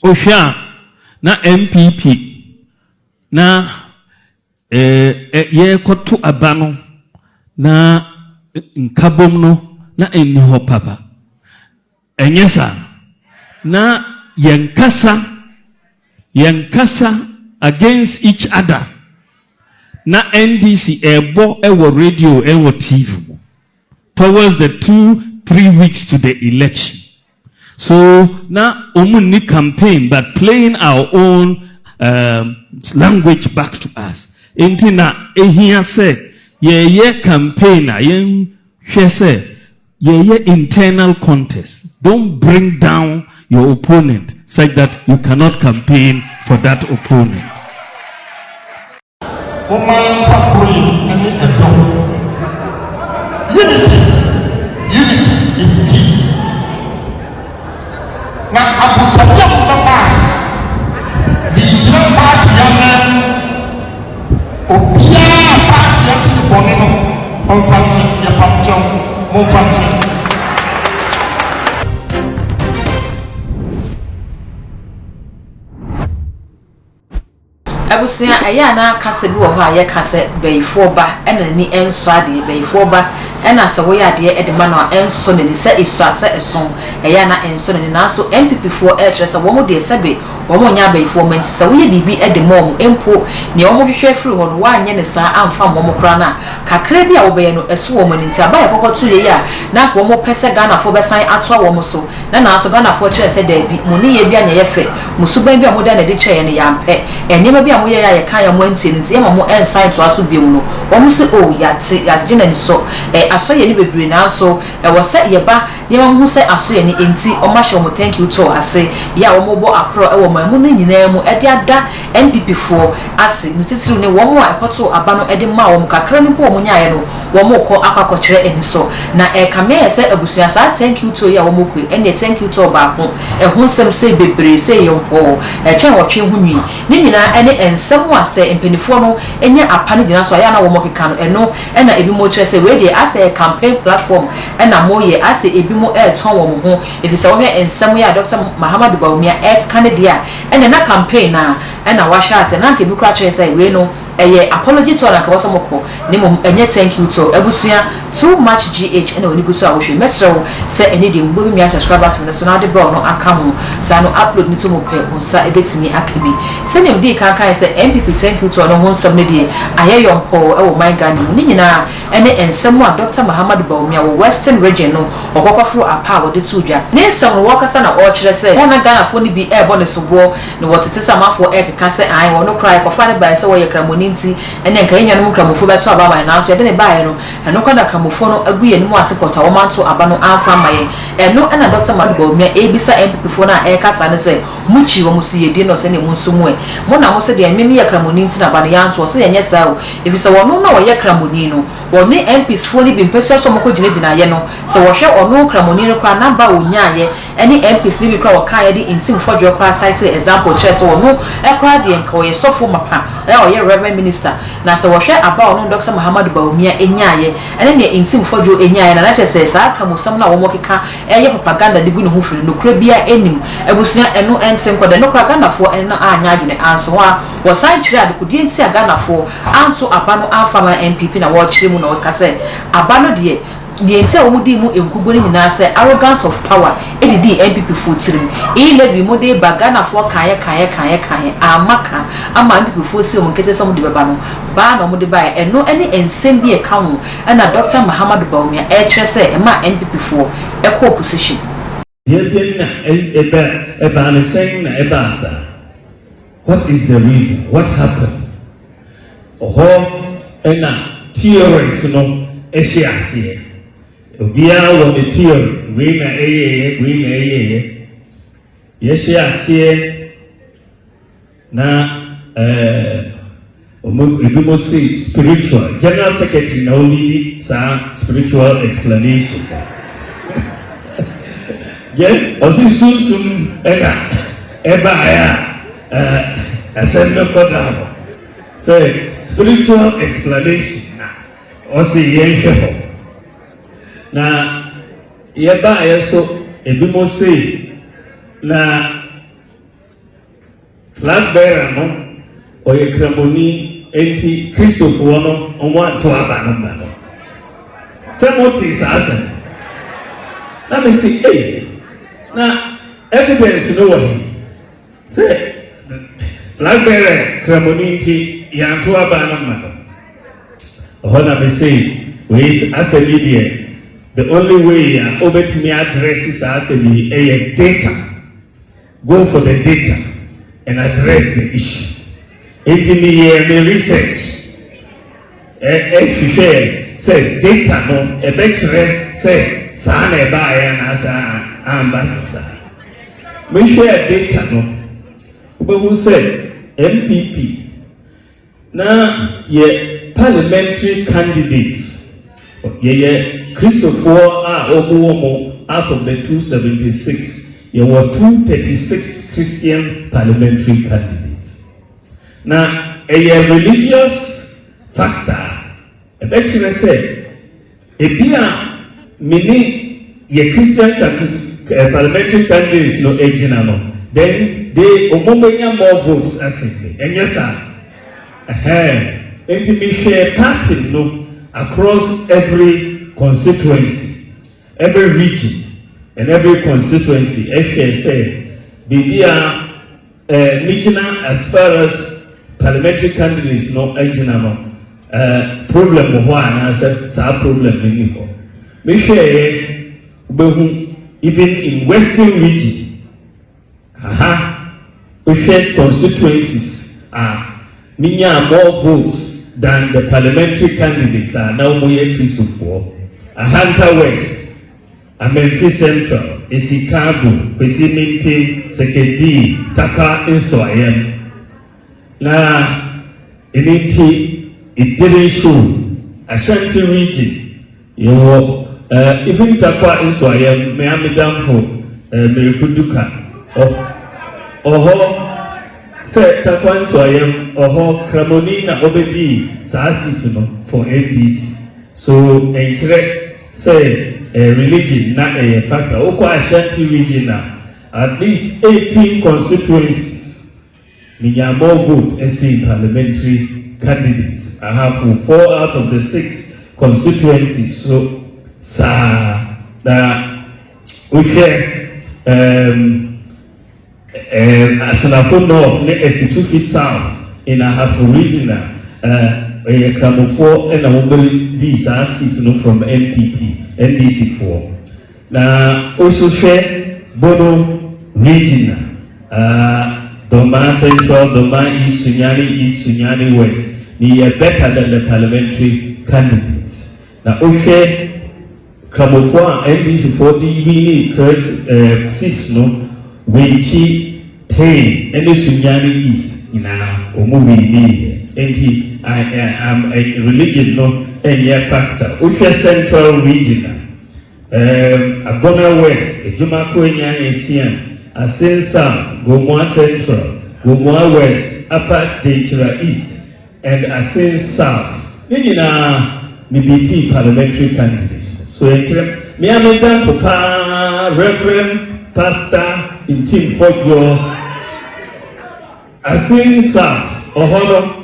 Osha na NPP na ye kotu abano na nkabom no na eni ho papa enyesa na yankasa against each other na NDC ebo ewo radio ewo TV towards the 2-3 weeks to the election. So now omuni campaign but playing our own language back to us. Intina ehia say ye campaign yen say ye internal contest. Don't bring down your opponent such that you cannot campaign for that opponent. Unity is key. Now, Agyapong Papa, the Israel party, Obia party, the Bonino, on function, your function, more function. Abusia ayana kase bi wo ho aye kase beyfo ba ena ni enso ade beyfo ba ena se wo ya de edema no enso ne ni se iso ase eson ayana enso ne na so NPP fo e kire se wo mo de sebe wo mo nya beyfo menti se wo ye bibi edema mo empo ne wo mo hwehwe firi ho no wa anye ne sa amfa mo mo kra na kakra bi a wo be no eso wo mo nti abaye kokotu ye ya na wo mo pese Ghana fo besan ato wo mo so na so Ghana fo kire se da bi mo ni ye bi anya ye fe musuban bi a mo da na de kire ye ne yampe enyema bi a ya kan ya mwanti nti ma mo ensign to aso biemu no wo mo se o ya gina ni so aso ye ni bebre na so wo se ye ba ye ma ho se aso ye ni enti o ma hye mo thank you to ase ya wo mo bo apro wo ma mu no nyina mu e de ada NPP fo ase ni titiru ne wo mo ekoto aba no e de ma wo mo kakra ni po wo mo nyae no wo mo ko akakọ kire eni so na kame ye se abusua sa thank you to ya wo mo ku ene thank you to ba ko ho sem se bebre se yompo chen wo twe hu nwi ni nyina ene ensem wa se mpenifo no enya apane gina so aya na wo mo keka no eno ena ebi mo kire se we dey as a campaign platform ena mo ye as ebi mo ton wo mo ho efi se wo hwe ensem ya Dr. Bawumia Canada ena na campaign na ena wa sha se na nke bi kra kire se we no eye apology to na ka woso moko ni mo enye thank you to abusua too much gh ena oni guso a wo hwe mesrew se eni de mbo bi mi subscribe to me so na de bell no aka mo sa no upload ni to mo pe onsa ebetimi akabi se nem de kan kan se NPP thank you to no ho nsam ne de aye yompo e wo my Ghana ni nyina ene ensam a Dr. Bawumia wo Western region no okokofro apa wo de to dwa ne nsam wo kasa na o kire se na Ghana fo ni bi e bo ne sobo ne wo tete samafo e keka se ai wo no cry kofa ne ba se wo ye kramoni nti ene nka yenwa no kramofo be so aba man na so ye de ne ba ye no eno kwada kramofo no aguye ni mu asepota wo manto aba no amfa maye eno ena Dr. Bawumia ebisa NPP fo na e kasa ne se muchi wo musu ye di no se ne munsumu e mo na mo se de meme ye kramoni nti na ba ne yanto se ye nyesa o efisa wono na wo ye kramoni no wo ne MPs fo ni bi mpese so mo ko gina ye no se wo hwe ono kramoni no kwa namba wo nyaaye ene MPs ni bi kwa wo kan ye di intim fodjo kwa site example chere se wono e kwa de nka wo ye sofo mapa e wo ye reverend minister na se wo hwe aba ono Dr. Bawumia enyaaye ene ne intim fodjo enyaaye na na te se sa kramusam na wo mo keka e ye propaganda de gu ne ho firi no kura bia enim ebusua eno enten kwa de no Ghana fo eno anya adwene anso ha wo san kire adekudie nti Ghana fo anto aba no afama NPP na wo kire mu na wo kase aba no de ni enti a wo mudi mu enkugo ni nyina se arrogance of power edidi NPP fo tirim levi mo de Ghana fo kan amaka ama NPP fo si o nkete so mo de beba no ba na mo de ba eno ene ensem bi e ka ho na Dr. Bawumia e kire se e ma NPP fo e ko opposition What is the reason? What happened? Ena theories no eshiasie. Obia wo the theory we na eye. Yeshiasie na we say spiritual. General Secretary now lead some spiritual explanation. Yeah, osi sum eba aya asendo koda. Say spiritual explanation. Osi yesho. Na yeba aya so ebi mo say na flag bearer no or a cramoni anti Christopher no on one to Abronye. Some what is asking. Let me see, hey, now evidence no one. Say, flag bearer cramoni anti Yan to Abronye. Let me say, we as a media, the only way over to me addresses as a data. Go for the data and address the issue. 18 years research. If you share, say data no, a better say, Sana buy and as an ambassador. We share data no, but who said NPP. Now, parliamentary candidates, Christopher Obuomo out of the 276. There were 236 Christian parliamentary candidates. Now, a religious factor, a lecturer said, many Christian parliamentary candidates no original, then they omobenya more votes assembly. And yes, sir, and to be share party no across every constituency, every region. And every constituency, say, Bibia, Mijina, as far as parliamentary candidates, no, problem of one, I said, sa problem in even in Western region, we share constituencies, Minya more votes than the parliamentary candidates are now more Christopher, Hunter West. Memphis Central, Chicago, Pesiminti, Sekedi, Taka, Insoyem. Now, in it didn't show Ashanti region. You know, even Taka, Insoyem, Miami Danfo, Merikuduka, say Taka, Insoyem, Kramonina, Obedi, Saasituno for NPC. So, say, religion, not a factor. Oko Ashanti region now, at least 18 constituencies. Minya more vote as parliamentary candidates. I have 4 out of the 6 constituencies. So, we share Asanafo North, Esitufi South, in a half regional. Kramofo and a these are seats from NPP, NDC4. Now, also share Bono regional, Doma Central, Doma East, Sunyani West. They are better than the parliamentary candidates. Now, okay, Kramofo and NDC4, the 6 no, Winchi, Tay, and the Sunyani East, in our Omumi. I am a religion, no, a factor. Uche Central Region, Agona West, Jumako Nyani Sian, Asen South, Gomoa Central, Gomoa West, Upper Dechira East, and Asen South. Nina MBT parliamentary candidates. So, me I made them for Reverend Pastor in Team Fojo, Asen South, Ohono.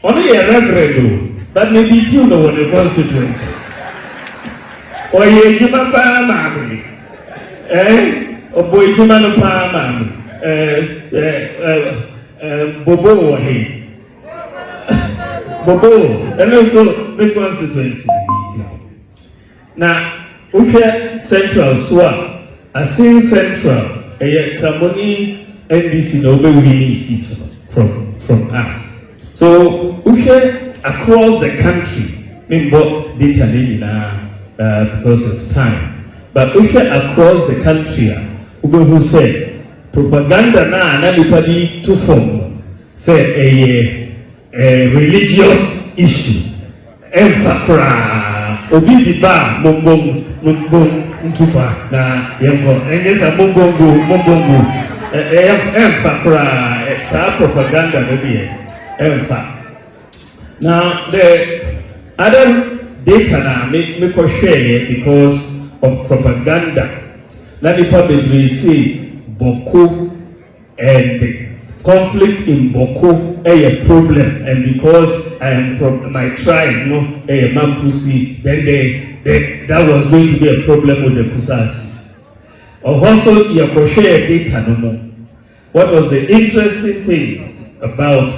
Only a referendum, but maybe you know what the constituency. Or ye Jumapa Mammy, or boy Jumano Palm, Bobo, Bobo, and also the constituency. Now, Uche Central Swap, Asin Central, a Kramoni NDC no winning seats from us. So, we share across the country, maybe data because of time, but we share across the country, who say propaganda na anybody to form, say a religious issue, Enfakra, Obidiba, Mumbong, Ntufa, na Yambo, and yes, a Mumbongo, Enfakra, it's our propaganda, maybe. In fact, now the other data now make me share because of propaganda. Let me probably say Boko and conflict in Boko a problem, and because I am from my tribe, a Mampusi, then that was going to be a problem with the Kusasi. Also, you share data no more. What was the interesting things about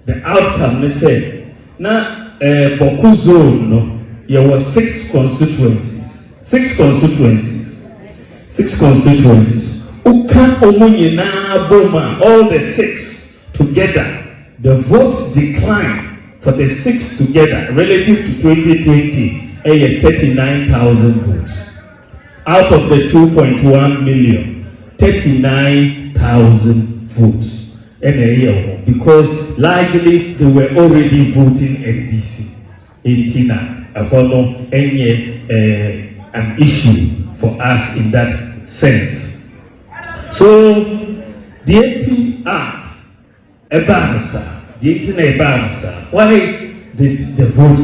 the outcome? They said, now Boko zone, there were 6 constituencies. 6 constituencies. Uka Omunyina Boma, all the 6 together, the vote declined for the 6 together relative to 2020, 39,000 votes. Out of the 2.1 million, 39,000 votes. Because largely they were already voting NDC in Tina. An issue for us in that sense. So, the why did the vote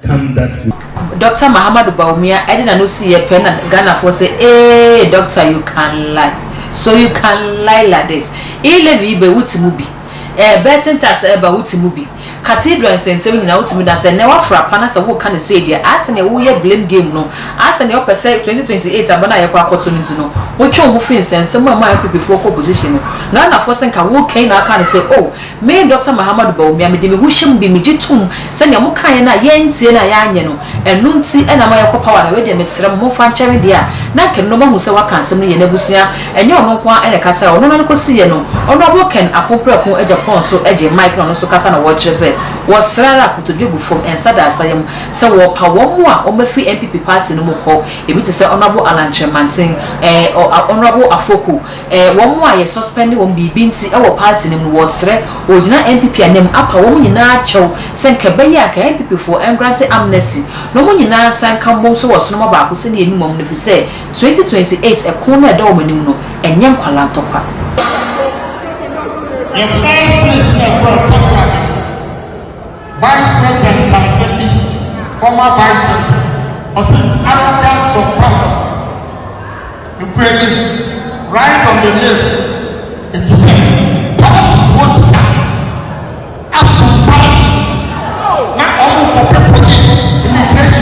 come that way? Dr. Muhammad Bawumia, I didn't know see a pen and Ghana for say, hey, doctor, you can lie. So you can lie like this. Elevi be utimubi. Betting tax eba utimubi. Cathedral and seven out to me that said never for a panas of what can say there. As an a blame game no. As an upper say 2028 abana opportunity no. Which one friends and some of my people before opposition. None of us can walk in our can say, oh, me Dr. Muhammad Bawumia, me who shouldn't be meditum, send your mukayana yenti and a yano, and nunti and a maya power already Miss Ramon Fancher dia. Now can no one who say what can send me in Nebusia, and your no one and a casa or no one could see no. Or no one can accompany Agyapong so edgy Mike no so casana watches it. Was Sarah could do from and Sada Sayam, so Pawamua or free NPP party no more call, if it is honorable Alan Chemanting, or honorable Afoku, one more ye suspended won't be binti our party name was Re, or not NPP and them up a woman in Nacho, sent Kabaya NPP for and granted amnesty. No one in San Camboso was no more back, send any moment if you say 2028 a corner door winning and young Kalantoka. Vice President Kanseki, former Vice President, was an arrogance of power. The credit right on the nail. It is a party vote as some party. Not only for police, immigration, this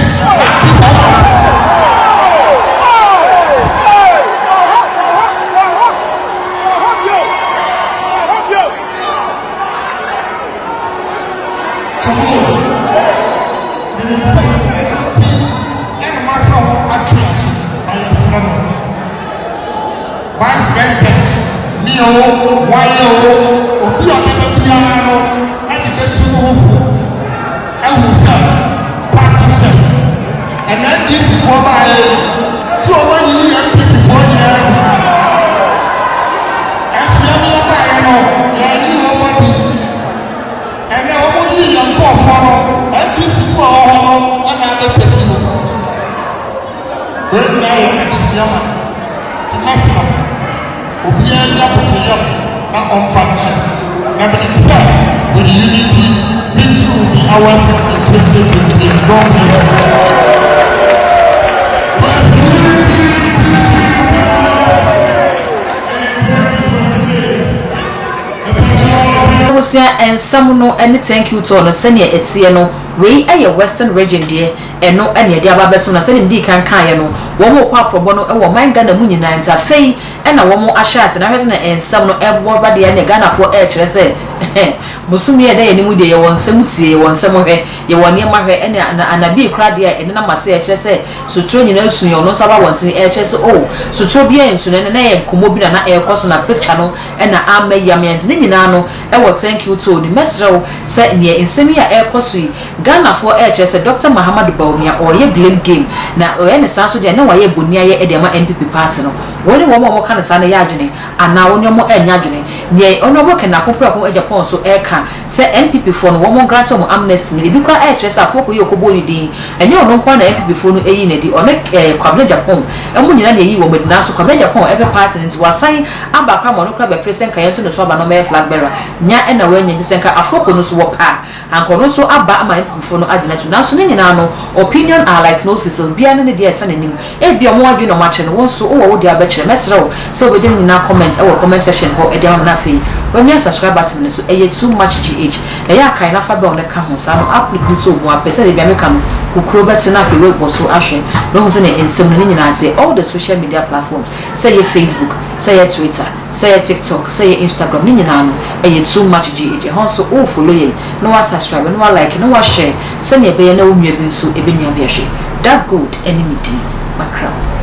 Vice President, Neo, Wayo, Obi Piano, and the two and who said party first. And then this go by so many NPP 4 years. And Fiona Bayano, and you nobody. And then only young Pop, and this for and I'm taking you. When I am this young man, Obianya Putuya, not on function. Number 7, with unity, victory will be ours in 2028. God bless. And some no any thank you to on a senior etieno. We a Western region dear, and no any dear Babasona sending D can no. One more quack pro bono and one man Ghana Muni nine fay, and a one more ashas and a resident and some no air body and a Ghana for H. I say, Musumia day any day one semuti, one somewhere, you one near my head and a big crowd here, and then I must say, so training no soon, no Saba wants in the HS. Oh, so Trobia and soon and a Kumobina and air cost on a quick channel and a arm may yamians Ninano. I will thank you to the Mesro, set near in Semia air costly. Ghana for HS, Dr. Muhammad Bawumia or ye blame game. Now, or any sounds with no way Bunia Edema NPP partner. One more kind of Sana Yajuni, and now on your more Yajuni. Yea, honorable can accompany Agyapong so air can say NPP for one more grant of amnesty. If you cry HS, I folk your Koboni D, and you don't want NPP for no A or make a Agyapong. And when you will with Nasu Agyapong every party into a sign, Abaka Monocrab President Kayanto the Swaba no mere flag bearer. Nya and away in the Senka Afoko no swap and Konoso Abba my for no adjunct. Now, so opinion are like no sister, be an idea sending him. It be a more you know much and also, oh, dear betcha, Mesro. So we didn't now comment our comment section or a down nothing. when you subscribe button so too much gh eya kai na fa be on the ka ho sa no applique so mo apese de bia me kan kokro bet na fi we boso ahwe no ho se ne ensem no nyina ate all the social media platforms say your Facebook say your Twitter say your TikTok say your Instagram ni nyina no too much gh ho so o follow ye no wa subscribe no wa like no wa share say ne be na wo nwa bi so ebe nua be hwe that good enemy di makra